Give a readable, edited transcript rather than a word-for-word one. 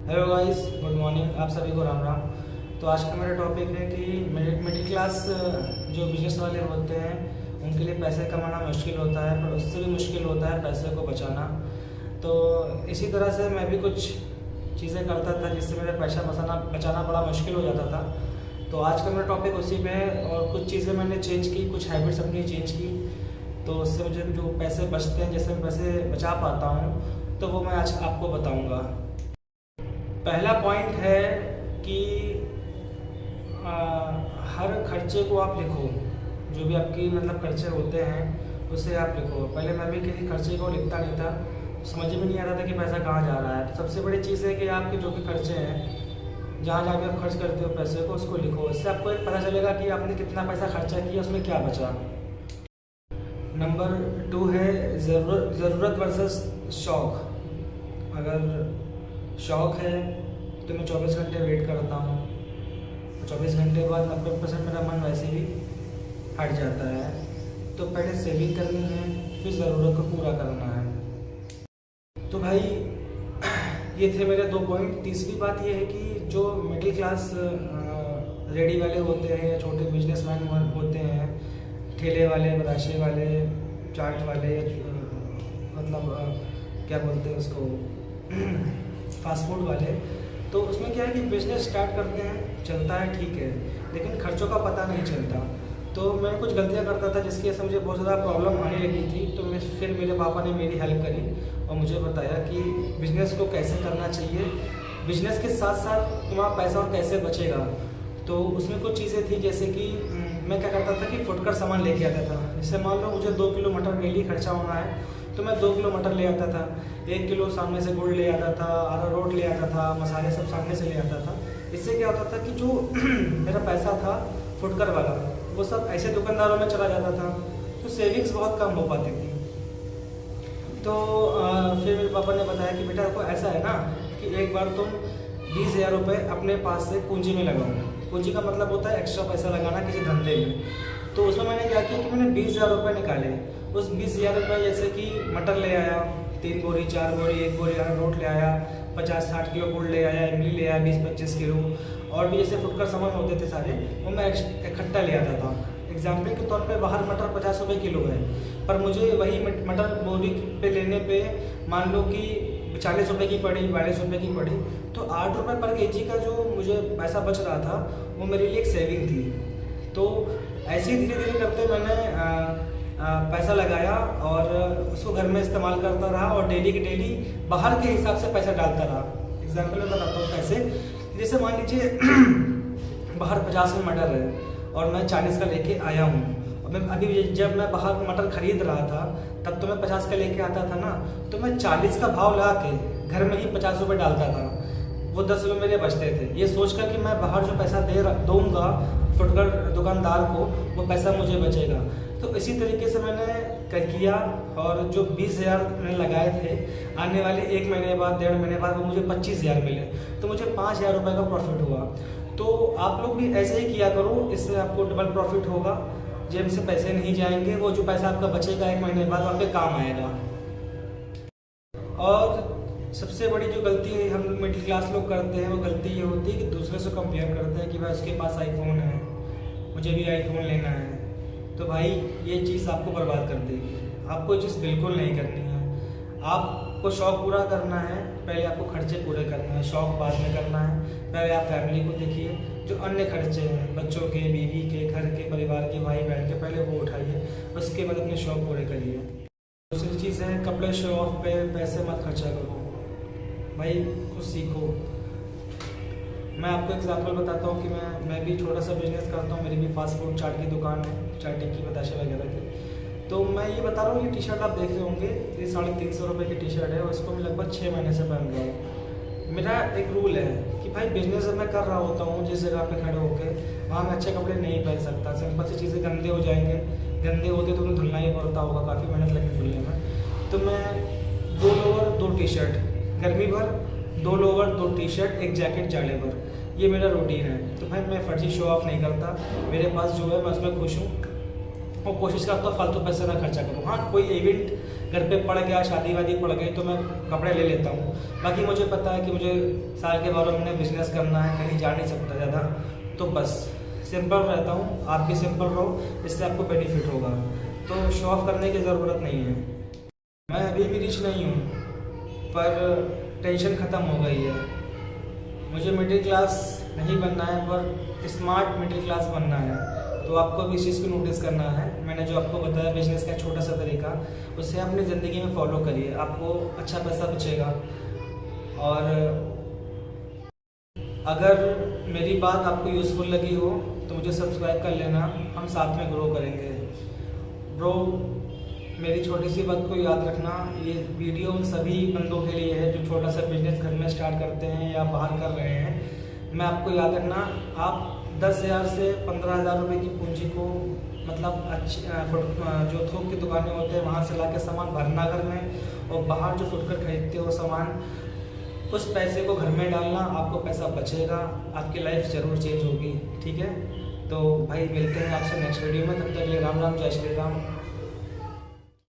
Hello guys, good morning. आप सभी को राम राम। तो आज का मेरा टॉपिक है कि मिडिल क्लास जो बिजनेस वाले होते हैं उनके लिए पैसे कमाना मुश्किल होता है, पर उससे भी मुश्किल होता है पैसे को बचाना। तो इसी तरह से मैं भी कुछ चीज़ें करता था जिससे मेरा पैसा बचाना बड़ा मुश्किल हो जाता था। तो आज का मेरा टॉपिक उसी पे है और कुछ चीज़ें मैंने चेंज की, कुछ हैबिट्स अपनी चेंज की, तो उससे मुझे जो पैसे बचते हैं, जैसे मैं पैसे बचा पाता हूँ, तो वो मैं आज आपको बताऊँगा। पहला पॉइंट है कि आ, हर खर्चे को आप लिखो। जो भी आपकी खर्चे होते हैं उसे आप लिखो। पहले मैं भी किसी खर्चे को लिखता नहीं था, समझ में नहीं आता था कि पैसा कहाँ जा रहा है। तो सबसे बड़ी चीज़ है कि आपके जो भी खर्चे हैं, जहाँ जहाँ भी आप खर्च करते हो पैसे को, उसको लिखो। इससे आपको एक पता चलेगा कि आपने कितना पैसा खर्चा किया, उसमें क्या बचा। नंबर 2 है ज़रूरत वर्सेस शौक़। अगर शौक़ है तो मैं 24 घंटे वेट करता हूँ, 24 घंटे बाद 90% मेरा मन वैसे भी हट जाता है। तो पहले सेविंग करनी है, फिर ज़रूरत को पूरा करना है। तो भाई ये थे मेरे 2 पॉइंट। तीसरी बात ये है कि जो मिडिल क्लास रेडी वाले होते हैं या छोटे बिजनेसमैन होते हैं, ठेले वाले, बताशे वाले, चाट वाले, क्या बोलते हैं उसको, फास्ट फूड वाले, तो उसमें क्या है कि बिज़नेस स्टार्ट करते हैं, चलता है ठीक है, लेकिन खर्चों का पता नहीं चलता। तो मैं कुछ गलतियां करता था जिसकी वजह से मुझे बहुत ज़्यादा प्रॉब्लम आने लगी थी। तो फिर मेरे पापा ने मेरी हेल्प करी और मुझे बताया कि बिज़नेस को कैसे करना चाहिए, बिज़नेस के साथ साथ तुम्हारा पैसा और कैसे बचेगा। तो उसमें कुछ चीज़ें थी, जैसे कि मैं क्या करता था कि फुटकर सामान लेके आता था। जैसे मान लो मुझे 2 किलो मटर डेली खर्चा होना है, तो मैं 2 किलो मटर ले आता था, 1 किलो सामने से गुड़ ले आता था, अरारोट ले आता था, मसाले सब सामने से ले आता था। इससे क्या होता था कि जो मेरा पैसा था फुटकर वाला, वो सब ऐसे दुकानदारों में चला जाता था, तो सेविंग्स बहुत कम हो पाती थी। तो फिर मेरे पापा ने बताया कि बेटा को ऐसा है ना कि एक बार तुम 20,000 रुपये अपने पास से पूंजी में लगाओ। पूंजी का मतलब होता है एक्स्ट्रा पैसा लगाना किसी धंधे में। तो उसमें मैंने क्या किया कि मैंने 20,000 रुपये निकाले। उस 20,000 रुपये जैसे कि मटर ले आया 3 बोरी, 4 बोरी, 1 बोरी अरारोट ले आया, 50-60 किलो गुड़ ले आया, इमली ले आया 20-25 किलो, और भी जैसे फुटकर सामान होते थे सारे, वो मैं इकट्ठा ले आता था। एग्जाम्पल के तौर पे बाहर मटर 50 रुपये किलो है, पर मुझे वही मटर बोरी पे लेने पे मान लो कि 40 रुपये की पड़ी, 42 रुपये की पड़ी, तो 8 रुपये पर केजी का जो मुझे पैसा बच रहा था वो मेरे लिए एक सेविंग थी। तो ऐसे ही धीरे धीरे करते मैंने पैसा लगाया और उसको घर में इस्तेमाल करता रहा और डेली के डेली बाहर के हिसाब से पैसा डालता रहा। एग्जाम्पल में बताता हूँ कैसे। जैसे मान लीजिए बाहर 50 में मटर है और मैं 40 का लेके आया हूँ, और मैं अभी जब मैं बाहर मटर खरीद रहा था तब तो मैं 50 का लेके आता था ना, तो मैं 40 का भाव लगा के घर में ही 50 रुपये डालता था, वो 10 रुपये मेरे बचते थे। ये सोचकर कि मैं बाहर जो पैसा दूंगा फुटकर दुकानदार को, वो पैसा मुझे बचेगा। तो इसी तरीके से मैंने किया, और जो 20,000 मैंने लगाए थे, आने वाले 1 महीने बाद, 1.5 महीने बाद वो मुझे 25,000 मिले, तो मुझे 5,000 रुपये का प्रॉफिट हुआ। तो आप लोग भी ऐसे ही किया करो, इससे आपको डबल प्रॉफिट होगा। जेब से पैसे नहीं जाएंगे, वो जो पैसा आपका बचेगा 1 महीने बाद आपके काम आएगा। और सबसे बड़ी जो गलती हम मिडिल क्लास लोग करते हैं, वो गलती ये होती है कि दूसरे से कंपेयर करते हैं कि भाई उसके पास आईफोन है, मुझे भी आईफोन लेना है। तो भाई ये चीज़ आपको बर्बाद कर देगी। आपको ये चीज़ बिल्कुल नहीं करनी है। आपको शौक़ पूरा करना है, पहले आपको खर्चे पूरे करना है, शौक़ बाद में करना है। पहले आप फैमिली को देखिए, जो अन्य खर्चे हैं बच्चों के, बीवी के, घर के, परिवार के, भाई बहन के, पहले वो उठाइए, उसके बाद अपने शौक़ पूरे करिए। दूसरी चीज़ है कपड़े शो ऑफ पे पैसे मत खर्चा करो भाई, कुछ सीखो। मैं आपको एग्जांपल बताता हूँ कि मैं भी छोटा सा बिजनेस करता हूँ। मेरी भी फास्ट फूड चाट की दुकान है, चाट टिक्की, बताशे वगैरह की। तो मैं ये बता रहा हूँ, ये टी शर्ट आप देख रहे होंगे, ये 350 रुपये की टी शर्ट है, और इसको मैं लगभग 6 महीने से पहन रहा हूँ। मेरा एक रूल है कि भाई बिजनेस जब मैं कर रहा होता हूँ, जिस जगह पे खड़े होकर, वहाँ मैं अच्छे कपड़े नहीं पहन सकता। सिंपल सी चीज़ें गंदे हो जाएंगे, गंदे होते तो उन्हें धुलना ही पड़ता होगा, काफ़ी मेहनत लगती धुलने में। तो मैं 2 लोअर 2 टी शर्ट गर्मी भर, 2 लोअर 2 टी शर्ट, 1 जैकेट जाड़े भर, ये मेरा रूटीन है। तो भाई मैं फर्जी शो ऑफ नहीं करता, मेरे पास जो है मैं उसमें खुश हूँ और कोशिश करता हूँ फालतू पैसे ना खर्चा करूँ। हाँ, कोई इवेंट घर पे पड़ गया, शादी वादी पड़ गई तो मैं कपड़े ले लेता हूँ। बाकी मुझे पता है कि मुझे साल के 12 महीने बिजनेस करना है, कहीं जा नहीं सकता ज़्यादा, तो बस सिंपल रहता हूँ। आप भी सिंपल रहो, इससे आपको बेनिफिट होगा। तो शो ऑफ करने की ज़रूरत नहीं है। मैं अभी भी रिच नहीं हूँ, पर टेंशन ख़त्म हो गई है। मुझे मिडिल क्लास नहीं बनना है, पर स्मार्ट मिडिल क्लास बनना है। तो आपको भी इस चीज़ को नोटिस करना है। मैंने जो आपको बताया बिजनेस का छोटा सा तरीका, उसे अपनी ज़िंदगी में फॉलो करिए, आपको अच्छा पैसा बचेगा। और अगर मेरी बात आपको यूज़फुल लगी हो तो मुझे सब्सक्राइब कर लेना, हम साथ में ग्रो करेंगे। ब्रो, मेरी छोटी सी बात को याद रखना, ये वीडियो उन सभी बंदों के लिए है जो छोटा सा बिजनेस घर में स्टार्ट करते हैं या बाहर कर रहे हैं। मैं आपको याद रखना, आप 10,000 से 15,000 रुपये की पूंजी को, मतलब अच्छी जो थोक की दुकानें होते हैं वहाँ से ला के सामान भरना घर में, और बाहर जो फुटकर खरीदते हो सामान, उस पैसे को घर में डालना, आपको पैसा बचेगा, आपकी लाइफ ज़रूर चेंज होगी। ठीक है, तो भाई मिलते हैं आपसे नेक्स्ट वीडियो में। तब तक के लिए राम राम, जय श्री राम।